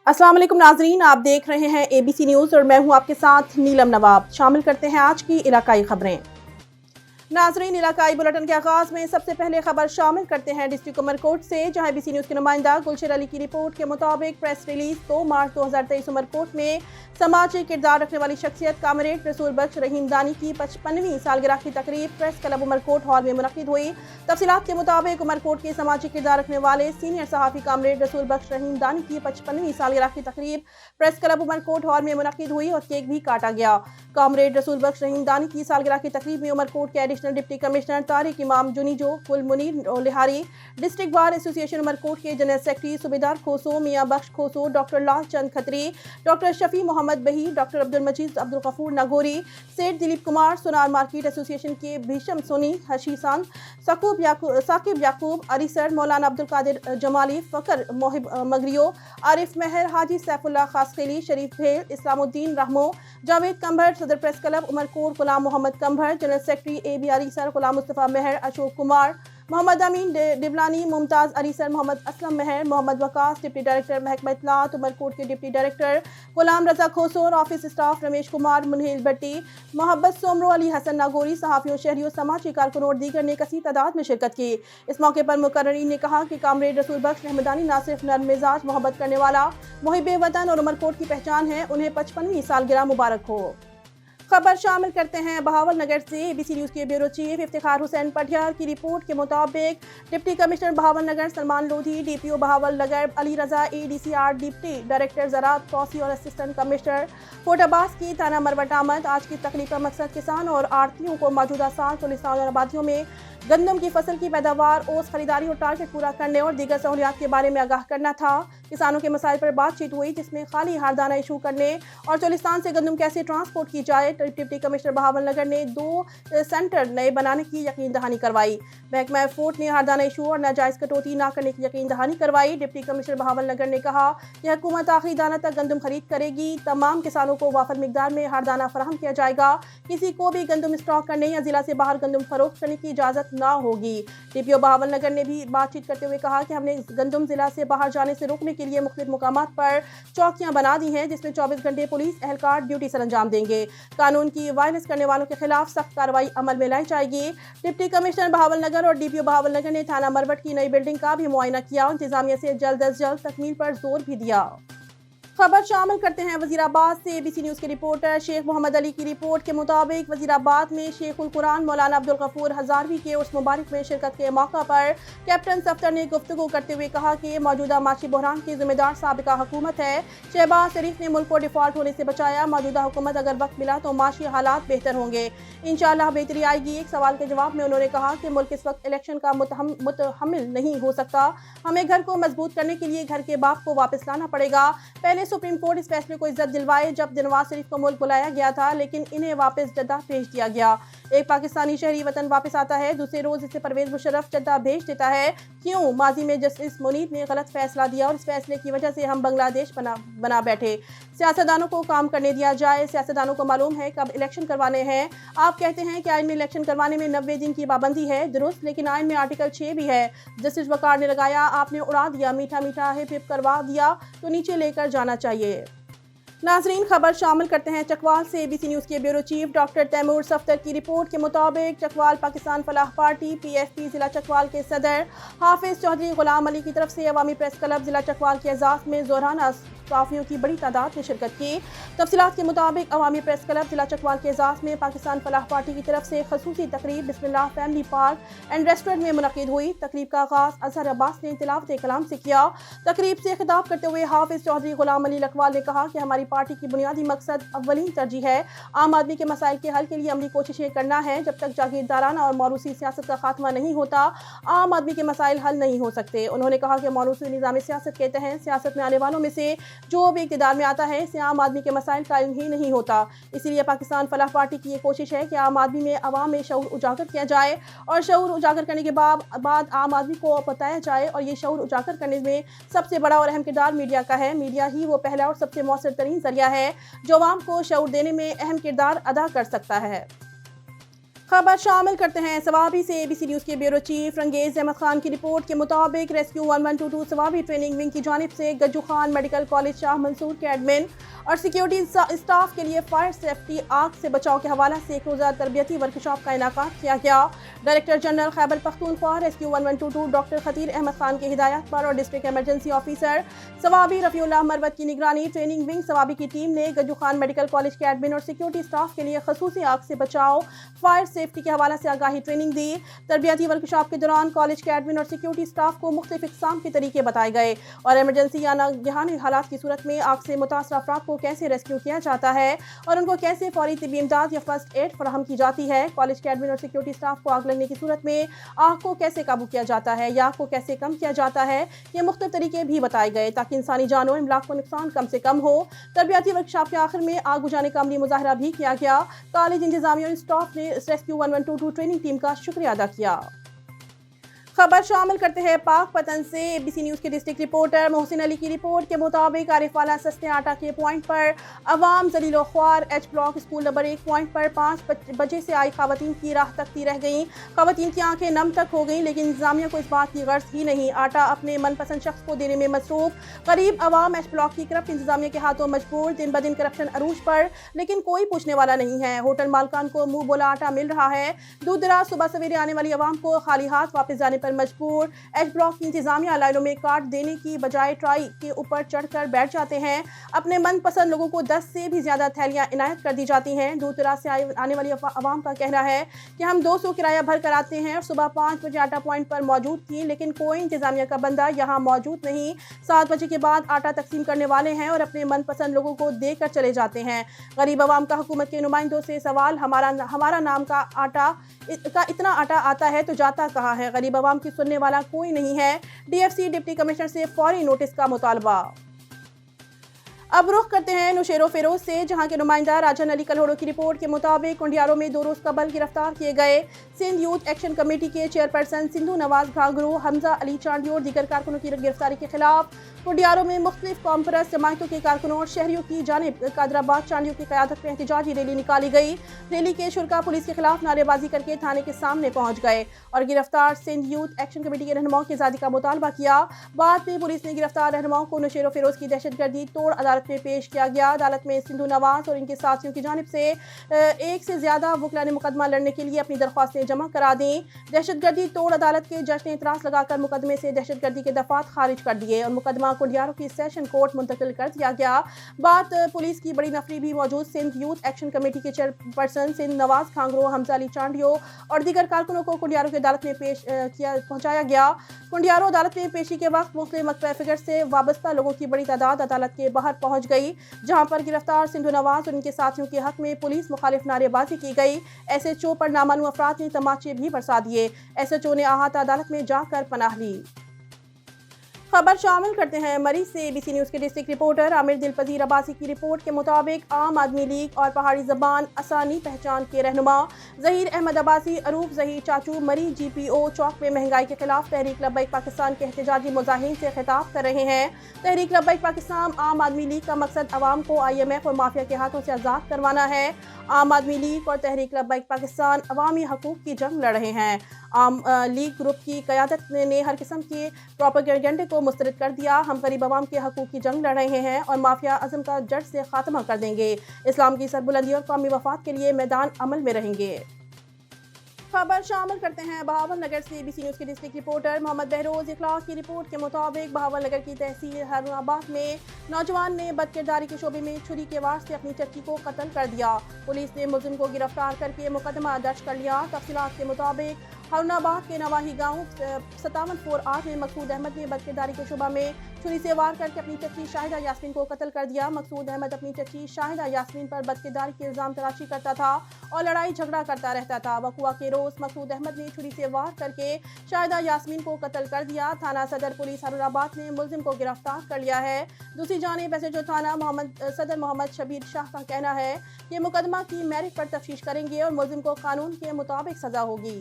अस्सलाम वालेकुम नाजरीन, आप देख रहे हैं ABC न्यूज़ और मैं हूं आपके साथ नीलम नवाब। शामिल करते हैं आज की इलाकाई खबरें। नाजरीन, इलाकाई बुलेटिन के आगाज में सबसे पहले खबर शामिल करते हैं डिस्ट्रिक्ट उमरकोट से, जहां ABC न्यूज़ के नुमाइंदा गुलशन अली की रिपोर्ट के मुताबिक प्रेस रिलीज 2 मार्च 2023 उमरकोट में समाजी किरदार रखने वाली शख्सियत कामरेड रसूल बख्श रहीम दानी की 55वीं सालगिरह की तकरीब प्रेस क्लब उमरकोट हॉल में मुनक्किद हुई। तफसीलात के मुताबिक उमरकोट के समाजी किरदार रखने वाले सीनियर सहाफ़ी कामरेड रसूल बख्श रहीम दानी की 55वीं सालगिरह की तकरीब प्रेस क्लब उमरकोट हॉल में मुनक्किद हुई और केक भी काटा गया। कामरेड रसूल बख्श रहीम दानी की सालगिरह की तकरीब में उमरकोट के additional deputy commissioner Tariq Imam Junejo, Kul Munir Lehari, district bar association Umerkot के general secretary Subedar Khoso Mian Bakhsh Khoso, doctor Lal Chand Khatri, doctor Shafi Mohammad Bahi, doctor Abdul Majeed Abdul Ghafoor Nagori, Seth Dilip Kumar, Sonar market association के भीषम सोनी हशीसान, साकिब याकूब, अरीसर, मौलाना अब्दुल कादिर जमाली, फ़कर मोहिब मगरियो, आरिफ मेहर, हाजी सैफुल्लाह खासखेली, शरीफ भेल, इस्लामुद्दीन रहमो, जावेद कंभर, सदर प्रेस क्लब उमरकोट गुलाम मोहम्मद कंभर, जनरल सेक्रेटरी AB अरीसर गुलाम मुस्तफ़ा मेहर, अशोक कुमार, मोहम्मद अमीन डिबलानी, मुमताज़ अरीसर, मोहम्मद असलम मेहर, मोहम्मद वकास, डिप्टी डायरेक्टर महकमा इत्तलात उमरकोट के डिप्टी डायरेक्टर गुलाम रजा खोसोर, ऑफिस स्टाफ रमेश कुमार, मुनहिल भट्टी, मोहब्बत सोमरो, अली हसन नागोरी, सहाफ़ियों, शहरियों, समाजी कारकुनों और दीगर ने कसी तादाद में शिरकत की। इस मौके पर मुकर्ररीन ने कहा कि कामरेड रसूल बख्श रहमदानी ना सिर्फ नर्म मिजाज मोहब्बत करने वाला मुहिब वतन और उमरकोट की पहचान है, उन्हें 55वीं सालगिरह मुबारक हो। खबर शामिल करते हैं बहावल नगर से। ABC न्यूज़ के ब्यूरो चीफ इफ्तिखार हुसैन पटियार की रिपोर्ट के मुताबिक डिप्टी कमिश्नर बहावल नगर सलमान लोधी, DPO बहावल नगर अली रजा, ADCR डिप्टी डायरेक्टर ज़राअत कौसी और असिस्टेंट कमिश्नर फोर्ट अब्बास की थाना मरवट आमद। आज की तकरीब का मकसद किसान और आड़तियों को मौजूदा साल चौलिस्तान और आबादियों में गंदम की फसल की पैदावार, ओस खरीदारी और टारगेट पूरा करने और दीगर सहूलियात के बारे में आगाह करना था। किसानों के मसाइल पर बातचीत हुई, जिसमें खाली हारदाना इशू करने और चौलिस्तान से गंदम कैसे ट्रांसपोर्ट की जाए। डिप्टी कमिश्नर बहावल नगर ने 2 सेंटर नए बनाने की यकीन दहानी करवाई। महकमा फोर्ट ने हारदाना इशू और नाजायज कटौती न करने की यकीन दहानी करवाई। डिप्टी कमिश्नर बहावल नगर ने कहा कि हुकूमत आखिरी दाना तक गंदम खरीद करेगी। तमाम किसानों को वाफर मिकदार में हारदाना फराहम किया जाएगा। किसी को भी गंदम स्टॉक करने या जिला से बाहर गंदम फरोख्त करने की इजाज़त ना होगी। DPO बहावल नगर ने भी बातचीत करते हुए कहा कि हमने गंदम जिला से बाहर जाने से रोकने के लिए मुख्तलिफ मुकामात पर चौकियां बना दी हैं, जिसमें 24 घंटे पुलिस एहलकार ड्यूटी सर अंजाम देंगे। कानून की वायलेंस करने वालों के खिलाफ सख्त कार्रवाई अमल में लाई जाएगी। डिप्टी कमिश्नर बहावल नगर और DPO बहावल नगर ने थाना मरवट की नई बिल्डिंग का भी मुआयना किया। इंतजामिया से जल्द अज जल्द तकमील पर जोर भी दिया। खबर शामिल करते हैं वजीराबाद से। ABC न्यूज़ के रिपोर्टर शेख मोहम्मद अली की रिपोर्ट के मुताबिक वजीराबाद में शेखुल कुरान मौलाना अब्दुल गफूर हजारवी के उर्स मुबारक में शिरकत के मौका पर कैप्टन सफ्तर ने गुफ्तगू करते हुए कहा कि मौजूदा माशी बहरान की जिम्मेदार साबिका हुकूमत है। शहबाज शरीफ ने मुल्क को डिफॉल्ट होने से बचाया। मौजूदा हुकूमत अगर वक्त मिला तो माशी हालात बेहतर होंगे, इंशाअल्लाह बेहतरी आएगी। एक सवाल के जवाब में उन्होंने कहा कि मुल्क इस वक्त इलेक्शन का मुतहम्मिल नहीं हो सकता। हमें घर को मजबूत करने के लिए घर के बाप को वापस लाना पड़ेगा। पहले सुप्रीम कोर्ट इस फैसले को इज्जत दिलवाए जब नवाज शरीफ को मुल्क बुलाया गया था, लेकिन इन्हें वापस जद्दा भेज दिया गया। एक पाकिस्तानी शहरी वतन वापस आता है, दूसरे रोज इसे परवेज मुशर्रफ जद्दा भेज देता है। क्यों? माजी में जस्टिस मुनीर ने गलत फैसला दिया और इस फैसले की वजह से हम बांग्लादेश बना बैठे। सियासतदानों को काम करने दिया जाए। सियासतदानों को मालूम है कब इलेक्शन करवाने हैं। आप कहते हैं कि आइन में इलेक्शन करवाने में 90 दिन की पाबंदी है, दुरुस्त, लेकिन आइन में आर्टिकल 6 भी है। जस्टिस वकार ने लगाया, आपने उड़ा दिया। मीठा मीठा हिप हिप करवा दिया तो नीचे लेकर जाना चाहिए। नाजरीन, खबर शामिल करते हैं चकवाल से। ABC न्यूज़ के bureau chief doctor Taimur Saftar की रिपोर्ट के मुताबिक चकवाल पाकिस्तान फलाह पार्टी PFP जिला चकवाल के सदर हाफिज चौधरी गुलाम अली की तरफ से अवामी प्रेस क्लब जिला चकवाल के एजाज में जोराना सहाफ़ियों की बड़ी तादाद में शिरकत की। तफसीलात के मुताबिक अवामी प्रेस क्लब जिला चकवाल के एजाज में पाकिस्तान फलाह पार्टी की तरफ से खसूसी तकरीब बिस्मिल्लाह फैमिली पार्क एंड रेस्टोरेंट में मुनक्किद हुई। तकरीब का आगाज़ अजहर अब्बास ने तिलावत कलाम से किया। तकरीब से खिताब करते हुए हाफिज चौधरी गुलाम अली लकवाल ने कहा कि हमारी पार्टी की बुनियादी मकसद अव्वलीन तरजीह है आम आदमी के मसाइल के हल के लिए अमली कोशिशें करना है। जब तक जागीरदाराना और मौरूसी सियासत का खात्मा नहीं होता, आम आदमी के मसाइल हल नहीं हो सकते। उन्होंने कहा कि मौरूसी निज़ाम सियासत के तहत सियासत में आने वालों में से जो भी इक़्तिदार में आता है, इससे आम आदमी के मसाइल का इल्म ही नहीं होता। इसीलिए पाकिस्तान फलाह पार्टी की ये कोशिश है कि आम आदमी में अवाम में शऊर उजागर किया जाए और शऊर उजागर करने के बाद आम आदमी को बताया जाए। और ये शऊर उजागर करने में सबसे बड़ा और अहम किरदार मीडिया का है। मीडिया ही वो पहला और सबसे मौसर तरीन जरिया है जो आवाम को शऊर देने में अहम किरदार अदा कर सकता है। खबर शामिल करते हैं सवाबी से। ABC न्यूज़ के ब्यूरो चीफ रंगेज अहमद खान की रिपोर्ट के मुताबिक रेस्क्यू 1122 सवाबी ट्रेनिंग विंग की जानिब से गज्जू खान मेडिकल कॉलेज शाह मंसूर के एडमिन और सिक्योरिटी स्टाफ के लिए फायर सेफ्टी, आग से बचाव के हवाला से एक रोज़ा तरबियती वर्कशॉप का इनेकाद किया गया। Director general Khyber Pakhtunkhwa rescue 1122 doctor Khatir Ahmad Khan की हिदायत पर और district emergency officer Swabi Rafiullah Marwat की निगरानी ट्रेनिंग विंग सवाबी की टीम ने गज्जू खान मेडिकल कॉलेज के एडमिन और सिक्योरिटी स्टाफ के लिए खसूसी आग से बचाव, फायर सेफ्टी के हवाला से आगाही ट्रेनिंग दी। तरबियती वर्कशॉप के दौरान कॉलेज के एडमिन और सिक्योरिटी स्टाफ को मुख्तलिफ इक़साम के तरीके बताए गए और एमरजेंसी या नागहानी हालात की सूरत में आग से मुतासर अफराद को कैसे रेस्क्यू किया जाता है और उनको कैसे फौरी तिब्बी इमदाद या फर्स्ट एड फराहम की जाती है। कॉलेज के एडमिन और सिक्योरिटी स्टाफ को आग लगने की सूरत में आग को कैसे काबू किया जाता है या आग को कैसे कम किया जाता है, ये मुख्तलिफ तरीके भी बताए गए ताकि इंसानी जानों और इमलाक को नुकसान कम से कम हो। तरबियती वर्कशॉप के आखिर में आग बुझाने का अमली मुजाहरा भी किया गया। कॉलेज इंतजामिया और स्टाफ ने रेस्क्यू 1122 ट्रेनिंग टीम का शुक्रिया अदा किया। खबर शामिल करते हैं पाक पतन से। ABC न्यूज़ के डिस्ट्रिक्ट रिपोर्टर मोहसिन अली की रिपोर्ट के मुताबिक आरिफाना सस्ते आटा के पॉइंट पर अवाम जलीलो ख्वार H block school number 1 point पर 5 बजे से आई खवातीन की राह तकती रह गईं। खवातीन की आंखें नम तक हो गईं, लेकिन इंतजामिया को इस बात की गर्ज ही नहीं। आटा अपने मनपसंद शख्स को देने में मसरूफ गरीब अवाम H ब्लॉक की करप्ट इंतजामिया के हाथों मजबूर। दिन ब दिन करप्शन अरूज पर, लेकिन कोई पूछने वाला नहीं है। होटल मालकान को मुंह बोला आटा मिल रहा है। दूर दराज सुबह सवेरे आने वाली अवाम को खाली हाथ वापस जाने पर मजबूर। H ब्लॉक की इंतजामिया लाइनों में काट देने की बजाय ट्राई के ऊपर चढ़कर बैठ जाते हैं। अपने मनपसंद लोगों को 10 से भी ज्यादा थैलियां इनायत कर दी जाती हैं। दूर दराज से आने वाली अवाम का कहना है कि हम 200 किराया भर कर आते हैं और सुबह 5 बजे आटा पॉइंट पर मौजूद थी, लेकिन कोई इंतजामिया का बंदा यहाँ मौजूद नहीं। 7 बजे के बाद आटा तकसीम करने वाले हैं और अपने मनपसंद लोगों को देकर चले जाते हैं। गरीब अवाम का हुकूमत के नुमाइंदों से सवाल, हमारा नाम का इतना आटा आता है तो जाता कहाँ है? गरीब अवाम की सुनने वाला कोई नहीं है। DFC डिप्टी कमिश्नर से फौरी नोटिस का मुतालबा। अब रुख करते हैं नौशेरो फेरोज से, जहां के नुमाइंदा राजन अली कल्होड़ो की रिपोर्ट के मुताबिक कुंडियारों में 2 रोज कबल गिरफ्तार किए गए सिंध यूथ एक्शन कमेटी के चेयरपर्सन सिंधु नवाज घाघरू, हमजा अली चांडियो और दीगर कारकुनों की गिरफ्तारी के खिलाफ कुंडियारों में मुख्तलिफ कॉन्फ्रेंस जमातों के कारकुनों और शहरियों की जानिब कादराबाद चांडियो की क़यादत में एहतजाजी रैली निकाली गई। रैली के शुरका पुलिस के खिलाफ नारेबाजी करके थाने के सामने पहुंच गए और गिरफ्तार सिंध यूथ एक्शन कमेटी के रहनुमाओं की आज़ादी का मुतालबा किया। बाद में पुलिस ने गिरफ्तार रहनुमाओं को नौशेरो फेरोज की दहशतगर्दी तोड़ अदालत में पेश किया गया। अदालत में सिंधु नवाज और इनके साथियों की जानिब से 1 से ज्यादा वकला ने मुकदमा लड़ने के लिए अपनी दरख्वास्तें जमा करा दी। दहशतगर्दी तोड़ अदालत के जज ने इतराज़ लगाकर मुकदमे से दहशतगर्दी के दफात खारिज कर दिए और मुकदमा कुंडियारों की सेशन कोर्ट मुंतकिल कर दिया गया। बाद पुलिस की बड़ी नफरी भी मौजूद सिंध यूथ एक्शन कमेटी के चेयरपर्सन सिंध नवाज खांगरो, हमजा अली चांडियो और दीगर कारकुनों को कुंडियारों की अदालत में पहुंचाया गया। कुंडियारों अदालत में पेशी के वक्त मुख्तलिफ मकतब फिगर से वाबस्ता लोगों की बड़ी तादाद अदालत के बाहर पहुंच गई, जहां पर गिरफ्तार सिंधु नवाज और उनके साथियों के हक में पुलिस मुखालिफ नारेबाजी की गई। SHO पर नामानू अफराद ने तमाचे भी बरसा दिए। SHO ने अहाता अदालत में जाकर पनाह ली। खबर शामिल करते हैं मरी से। ABC न्यूज़ के डिस्ट्रिक्ट रिपोर्टर आमिर दिलपजीर अब्बासी की रिपोर्ट के मुताबिक आम आदमी लीग और पहाड़ी ज़बान असानी पहचान के रहनुमा ज़हीर अहमद अब्बासी अरूफ ज़हीर चाचू मरी GPO चौक में महंगाई के खिलाफ तहरीक लब्बैक पाकिस्तान के एहतजाजी मुजाहिरीन से खिताब कर रहे हैं। तहरीक लब्बैक पाकिस्तान आम आदमी लीग का मकसद अवाम को IMF और माफिया के हाथों से आज़ाद करवाना है। आम आदमी लीग और तहरीक लब्बैक पाकिस्तान अवामी हकूक़ की जंग लड़ रहे हैं। आम लीग ग्रुप की क़यादत ने हर किस्म के प्रोपेगेंडे को मुस्तरद कर दिया। हम गरीब अवाम के हकूक़ की जंग लड़ रहे हैं और माफिया अज़म का जड़ से खात्मा कर देंगे। इस्लाम की सरबुलंदी और कौमी वफाद के लिए मैदान अमल में रहेंगे। खबर शामिल करते हैं बहावल नगर से। ABC न्यूज़ के डिस्ट्रिक्ट रिपोर्टर मोहम्मद बहरोज इखलाक की रिपोर्ट के मुताबिक बहावल नगर की तहसील हारूनाबाद में नौजवान ने बदकिरदारी के शोबे में छुरी के वार से अपनी चच्ची को कत्ल कर दिया। पुलिस ने मुलजिम को गिरफ्तार करके मुकदमा दर्ज कर लिया। तफसीलात के मुताबिक हारूनाबाद के नवाही गाँव 5748 में मकसूद अहमद ने बदकिरदारी के शोबा में छुरी से वार करके अपनी चच्ची शाहिदा यास्मीन को कत्ल कर दिया। मकसूद अहमद अपनी चच्ची शाहिदा यास्मीन पर बदकिरदारी के इल्जाम तराशी करता था और लड़ाई झगड़ा करता रहता था। वकुआ के रोज मकसूद अहमद ने छुरी से वार करके शाहिदा यास्मीन को कत्ल कर दिया। थाना सदर पुलिस हारूनाबाद ने मुलजिम को गिरफ्तार कर लिया है। दूसरी जानिब SHO थाना सदर मोहम्मद शबीर शाह का कहना है कि मुकदमा की मेरिट पर तफ्तीश करेंगे और मुलजिम को कानून के मुताबिक सजा होगी।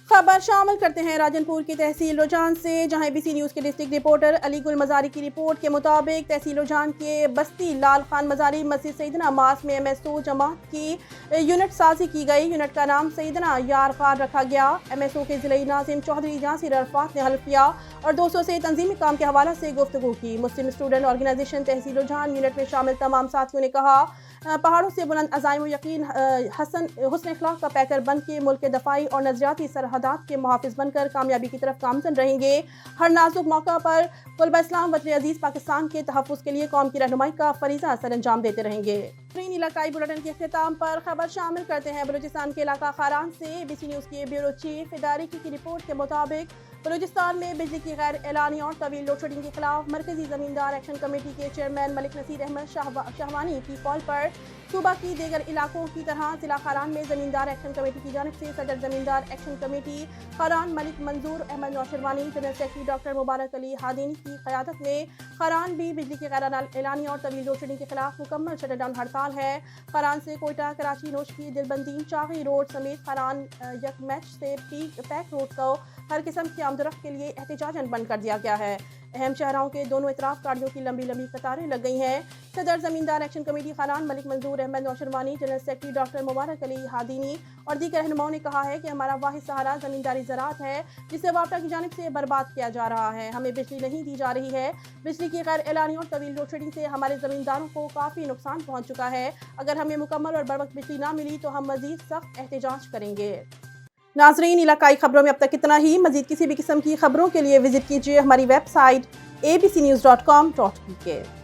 खबर शामिल करते हैं राजनपुर की तहसील रुझान से, जहां ABC न्यूज़ के डिस्ट्रिक्ट रिपोर्टर अली गुल मजारी की रिपोर्ट के मुताबिक तहसील रुझान के बस्ती लाल खान मजारी मस्जिद सैयदना मास में MSO जमात की यूनिट साजी की गई। यूनिट का नाम सैयदना यार खान रखा गया। MSO के जिले नाजिम चौधरी जासिर अरफात ने हल्फ किया और दोस्तों से तंजीमी काम के हवाले से गुफ्तगू की। मुस्लिम स्टूडेंट ऑर्गेनाइजेशन तहसील रुझान यूनिट में शामिल तमाम साथियों ने कहा, पहाड़ों से बुलंद अज़ाइम व यकीन हुस्न अखलाक का पैकर बन के मुल्क के दफाई और नजरियाती सरहदात के मुहाफिज बनकर कामयाबी की तरफ गामजन रहेंगे। हर नाजुक मौका पर कुल्बा इस्लाम वतन अजीज पाकिस्तान के तहफ़्फ़ुज़ के लिए कौम की रहनुमाई का फरीज़ा सर अंजाम देते रहेंगे। इलाकाई बुलेटिन के अख्तिताम पर खबर शामिल करते हैं बलूचिस्तान के इलाका खारान से। ABC न्यूज़ के ब्यूरो चीफ इदारिकी की रिपोर्ट के मुताबिक बलूचिस्तान में बिजली की गैर एलानी और तवील लोड शेडिंग के खिलाफ मरकजी ज़मींदार एक्शन कमेटी के चेयरमैन मलिक नसीर अहमद शाहवानी की कॉल पर सूबा की दीगर इलाकों की तरह जिला खारान में ज़मींदार एक्शन कमेटी की जानिब से सदर ज़मींदार एक्शन कमेटी खारान मलिक मंजूर Ahmad Naushirwani, general secretary doctor मुबारक अली हादीनी की क़यादत में खारान भी बिजली की गैर एलानी और तवील लोड शेडिंग के खिलाफ मुकम्मल शटडाउन हड़ताल है। खारान से कोयटा, कराची, नोशकी, दिलबंदी, चागी रोड समेत खारान यकमैच से पैक रोड को हर किस्म की आमदरफ्त के लिए एहतिजाजन बंद कर दिया गया है। अहम शहरों के दोनों इतराफ गाड़ियों की लंबी लंबी कतारें लग गई हैं। सदर ज़मींदार एक्शन कमेटी खारान मलिक मंजूर Ahmad Naushirwani, general secretary doctor मुबारक अली हादीनी और दीगर रहनुमाओं ने कहा है कि हमारा वाहिद सहारा ज़मींदारी ज़राअत है जिसे वापडा की जानिब से बर्बाद किया जा रहा है। हमें बिजली नहीं दी जा रही है। बिजली की गैर एलानी और तवील लोड शेडिंग से हमारे ज़मींदारों को काफ़ी नुकसान पहुँच चुका है। अगर हमें मुकम्मल और बरवक्त बिजली ना मिली तो हम मज़ीद सख्त एहतजाज करेंगे। नाज़रीन, इलाकाई खबरों में अब तक इतना ही। मज़ीद किसी भी किस्म की खबरों के लिए विजिट कीजिए हमारी वेबसाइट abcnews.com.pk।